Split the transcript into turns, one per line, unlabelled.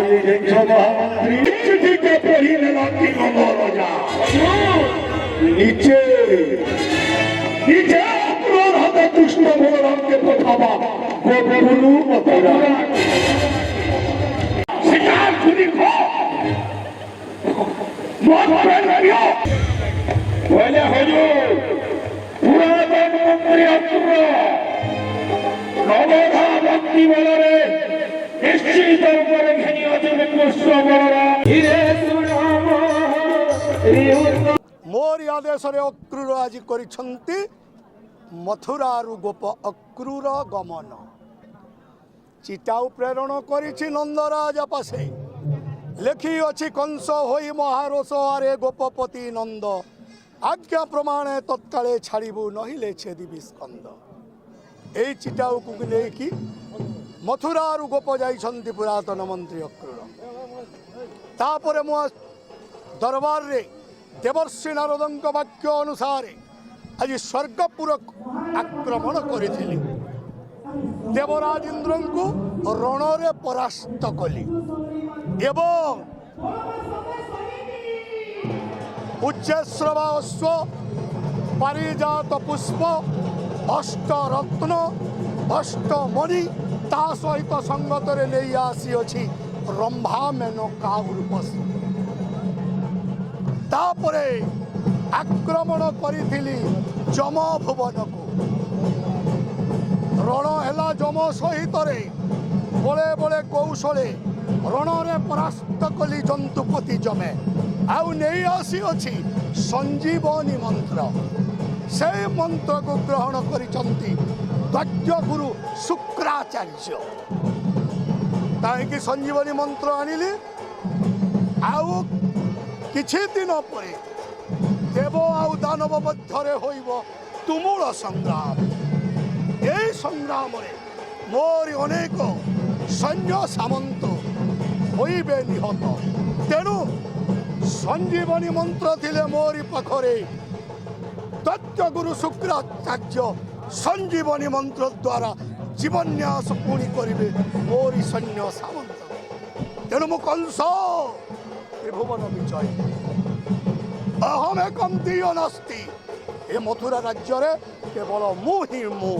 মহামন্ত্রী চিঠিকে পড়িলে নাকি রাজা নিচে নিচে আপনার হাতে কৃষ্ণ বলরামকে পাঠাবা গোপগুরু মথুরা শিকার খুনি বলে হজুর পুরাতন মন্ত্রী অক্র নবধা ভক্তি বলরে নিশ্চিত উপরে ঘেনি অচলে কৃষ্ণ বলরাম
मोर आदेशरे अक्रूर आज करिछंती मथुरारु गोप अक्रूर गमन चिटाऊ प्रेरण करिछि नंदराज पासे लेखि अछि कंस होई महारोष आरे गोपपति नंद आज्ञा प्रमाणे तत्काले छाड़बू नहिले छेदिबी स्कंद एई चिटाऊ को लेकि मथुरारु गोप जाइछंती पुरातन मंत्री अक्रूर तापरे मु दरबार रे देवर्षि नारदंक वाक्य अनुसार आज स्वर्गपुर आक्रमण करिथिली देवराज इंद्र को रणरे परास्त कली एवं उच्चश्रवा अश्व पारिजात पुष्प अष्ट रत्न अष्ट मणि ता सहित संगतरे नहीं आसी अछि रंभा मेनका रूपसी तापरे आक्रमण करिथिली जम भुवन को रण हेला जम सहित बड़े बड़े कौशले रणरे परास्त कली जंतुपति जमे आउ नहीं आसी अछि संजीवनी मंत्र से मंत्र को ग्रहण करिसंती दैत्य गुरु शुक्राचार्य ताकि संजीवनी मंत्र आनिली आउ किछि दिन पर देव आउ दानव मध्य होइब तुमुल संग्राम यही संग्राम मोर अनेक सैन्य सामंत होइबे निहत तेणु संजीवनी मंत्र थिले मोरी पाखरे दैत्य गुरु शुक्राचार्य संजीवनी मंत्र द्वारा जीवन्यास पुणी करिवे मोरी सैन्य सामंत तेणु मु कंस त्रिभुवन विजय अहम एकम दियो नास्ति ए मथुरा राज्य रे केवल मु ही मु